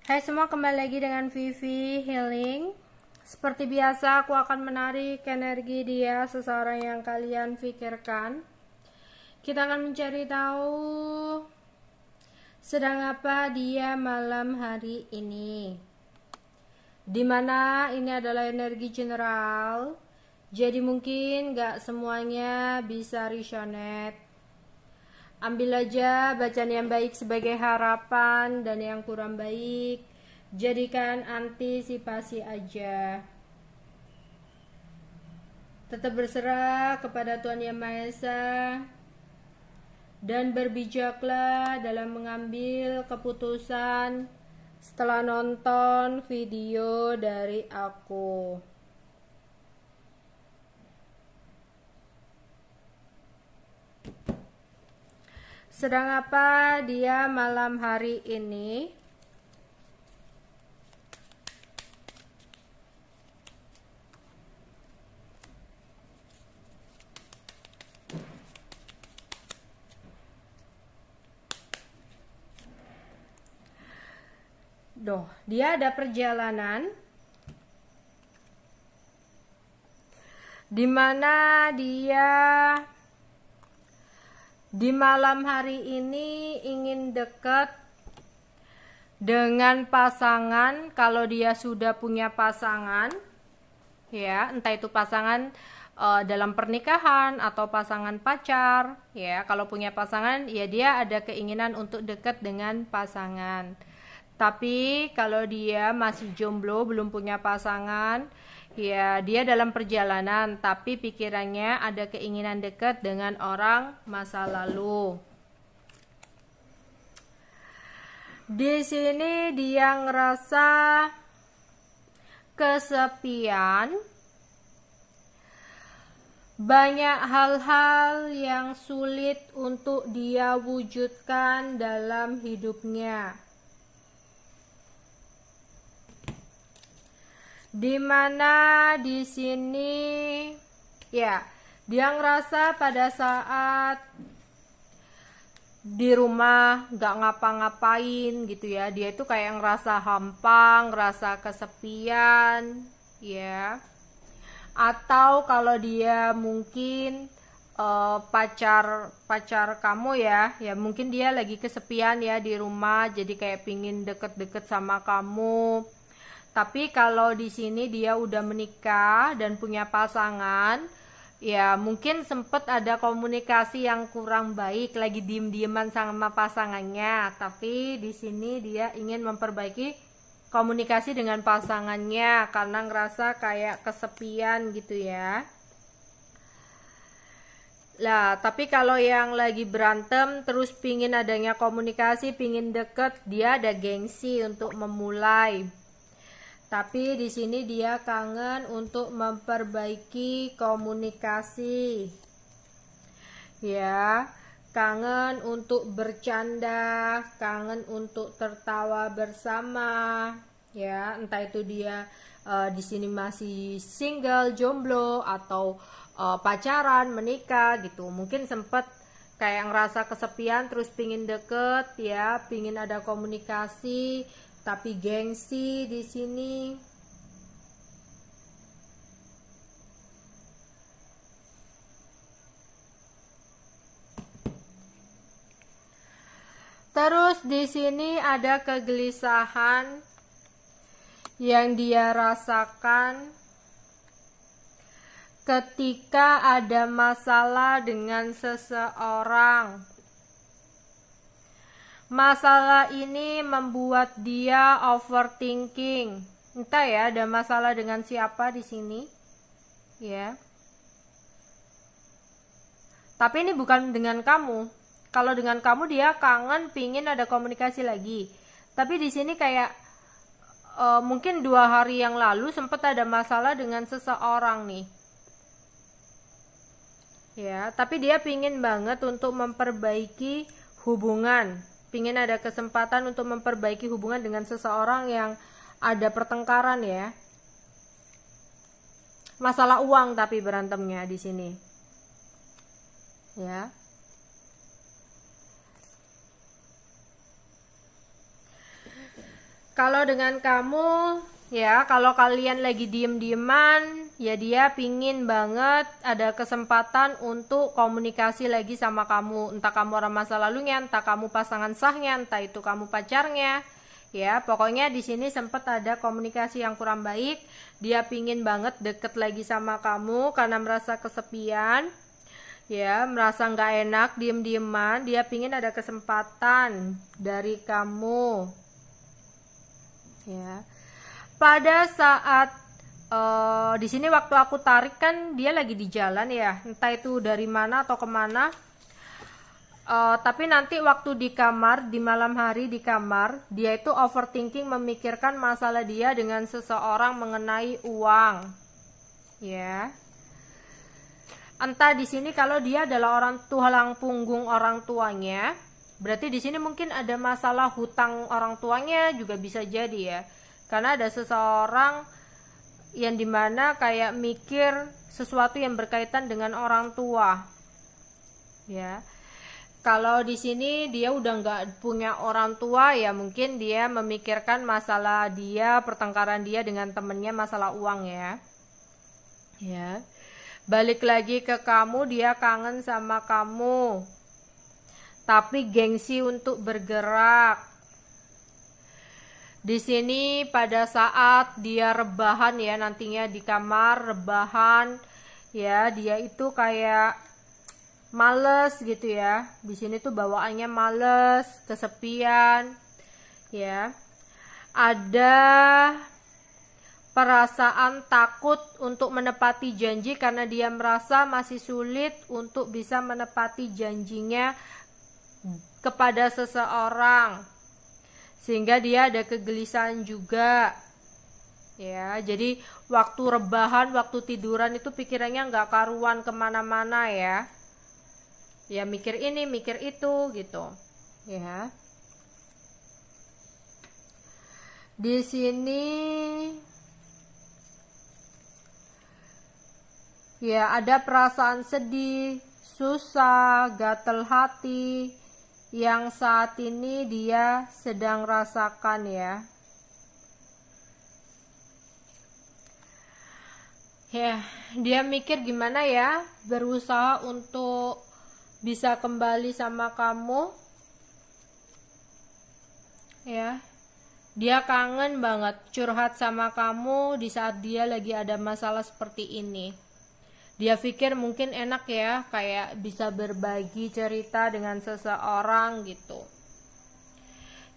Hai semua, kembali lagi dengan Vivi Healing. Seperti biasa, aku akan menarik energi dia, seseorang yang kalian pikirkan. Kita akan mencari tahu sedang apa dia malam hari ini. Dimana ini adalah energi general, jadi mungkin gak semuanya bisa resonate. Ambil aja bacaan yang baik sebagai harapan, dan yang kurang baik jadikan antisipasi aja. Tetap berserah kepada Tuhan Yang Maha Esa dan berbijaklah dalam mengambil keputusan setelah nonton video dari aku. Sedang apa dia malam hari ini? Dia ada perjalanan di mana dia di malam hari ini ingin dekat dengan pasangan. Kalau dia sudah punya pasangan, ya, entah itu pasangan dalam pernikahan atau pasangan pacar, ya. Kalau punya pasangan, ya dia ada keinginan untuk dekat dengan pasangan. Tapi kalau dia masih jomblo, belum punya pasangan, ya dia dalam perjalanan, tapi pikirannya ada keinginan dekat dengan orang masa lalu. Di sini dia ngerasa kesepian, banyak hal-hal yang sulit untuk dia wujudkan dalam hidupnya. Dimana di sini ya dia ngerasa pada saat di rumah gak ngapa-ngapain gitu ya, dia itu kayak ngerasa hampa, ngerasa kesepian ya. Atau kalau dia mungkin pacar kamu ya mungkin dia lagi kesepian ya di rumah, jadi kayak pingin deket-deket sama kamu. Tapi kalau di sini dia udah menikah dan punya pasangan, ya mungkin sempet ada komunikasi yang kurang baik, lagi diem-dieman sama pasangannya. Tapi di sini dia ingin memperbaiki komunikasi dengan pasangannya karena ngerasa kayak kesepian gitu ya. Lah, tapi kalau yang lagi berantem terus pingin adanya komunikasi, pingin deket, dia ada gengsi untuk memulai. Tapi di sini dia kangen untuk memperbaiki komunikasi. Ya, kangen untuk bercanda, kangen untuk tertawa bersama. Ya, entah itu dia di sini masih single, jomblo, atau pacaran, menikah gitu. Mungkin sempet kayak ngerasa kesepian terus pingin deket ya, pingin ada komunikasi, tapi gengsi di sini. Terus di sini ada kegelisahan yang dia rasakan ketika ada masalah dengan seseorang. Masalah ini membuat dia overthinking. Entah ya, ada masalah dengan siapa di sini. Ya. Tapi ini bukan dengan kamu. Kalau dengan kamu dia kangen, pingin ada komunikasi lagi. Tapi di sini kayak mungkin 2 hari yang lalu sempat ada masalah dengan seseorang nih. Ya, tapi dia pingin banget untuk memperbaiki hubungan. Pingin ada kesempatan untuk memperbaiki hubungan dengan seseorang yang ada pertengkaran ya. Masalah uang tapi berantemnya di sini. Ya. Kalau dengan kamu, ya, kalau kalian lagi diem-dieman, ya dia pingin banget ada kesempatan untuk komunikasi lagi sama kamu. Entah kamu orang masa lalunya, entah kamu pasangan sahnya, entah itu kamu pacarnya. Ya, pokoknya di sini sempat ada komunikasi yang kurang baik. Dia pingin banget deket lagi sama kamu karena merasa kesepian. Ya, merasa nggak enak, diem-dieman. Dia pingin ada kesempatan dari kamu. Ya, pada saat di sini waktu aku tarik kan dia lagi di jalan ya, entah itu dari mana atau kemana. Tapi nanti waktu di kamar, di malam hari di kamar, dia itu overthinking, memikirkan masalah dia dengan seseorang mengenai uang. Ya, entah di sini kalau dia adalah orang tulang punggung orang tuanya. Berarti di sini mungkin ada masalah hutang orang tuanya juga bisa jadi ya. Karena ada seseorang yang dimana kayak mikir sesuatu yang berkaitan dengan orang tua. Ya. Kalau di sini dia udah nggak punya orang tua ya, mungkin dia memikirkan masalah dia, pertengkaran dia dengan temennya, masalah uang ya. Ya. Balik lagi ke kamu, dia kangen sama kamu. Tapi gengsi untuk bergerak. Di sini pada saat dia rebahan ya, nantinya di kamar rebahan ya, dia itu kayak males gitu ya. Di sini tuh bawaannya males, kesepian ya. Ada perasaan takut untuk menepati janji karena dia merasa masih sulit untuk bisa menepati janjinya kepada seseorang, sehingga dia ada kegelisahan juga ya. Jadi waktu rebahan, waktu tiduran itu pikirannya nggak karuan kemana-mana ya, ya mikir ini mikir itu gitu ya. Di sini ya ada perasaan sedih, susah, gatel hati yang saat ini dia sedang rasakan ya. Ya, dia mikir gimana ya, berusaha untuk bisa kembali sama kamu. Ya. Dia kangen banget curhat sama kamu di saat dia lagi ada masalah seperti ini. Dia pikir mungkin enak ya, kayak bisa berbagi cerita dengan seseorang gitu.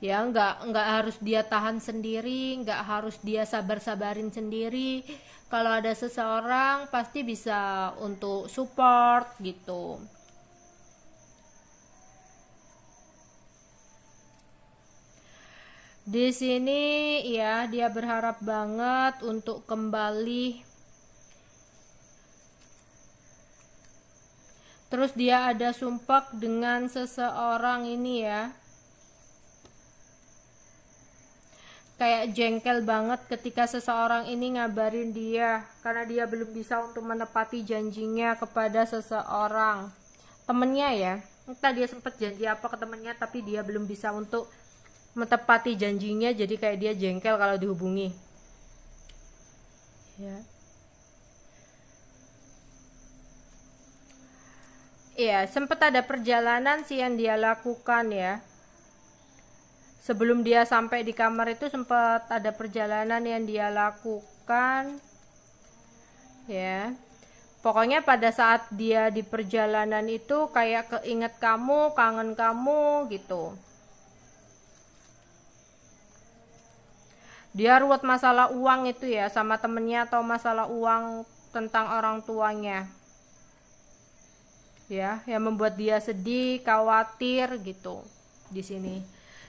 Ya, nggak harus dia tahan sendiri, nggak harus dia sabar-sabarin sendiri. Kalau ada seseorang pasti bisa untuk support gitu. Di sini ya, dia berharap banget untuk kembali. Terus dia ada sumpah dengan seseorang ini ya. Kayak jengkel banget ketika seseorang ini ngabarin dia, karena dia belum bisa untuk menepati janjinya kepada seseorang. Temennya ya, entah dia sempat janji apa ke temennya, tapi dia belum bisa untuk menepati janjinya, jadi kayak dia jengkel kalau dihubungi. Ya. Iya, sempat ada perjalanan sih yang dia lakukan ya. Sebelum dia sampai di kamar itu sempat ada perjalanan yang dia lakukan. Ya. Pokoknya pada saat dia di perjalanan itu kayak keinget kamu, kangen kamu gitu. Dia ruwet masalah uang itu ya, sama temennya, atau masalah uang tentang orang tuanya. Ya, yang membuat dia sedih, khawatir gitu di sini.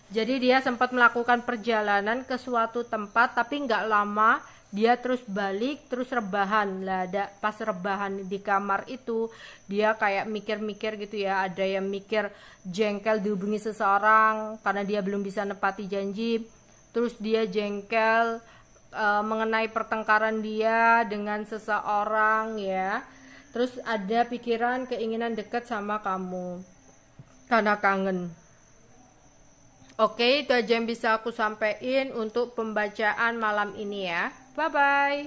Jadi dia sempat melakukan perjalanan ke suatu tempat, tapi nggak lama dia terus balik, terus rebahan lah. Pas rebahan di kamar itu dia kayak mikir-mikir gitu ya. Ada yang mikir jengkel dihubungi seseorang karena dia belum bisa nepati janji. Terus dia jengkel mengenai pertengkaran dia dengan seseorang ya. Terus ada pikiran keinginan dekat sama kamu karena kangen. Oke, itu aja yang bisa aku sampaikan untuk pembacaan malam ini ya. Bye-bye.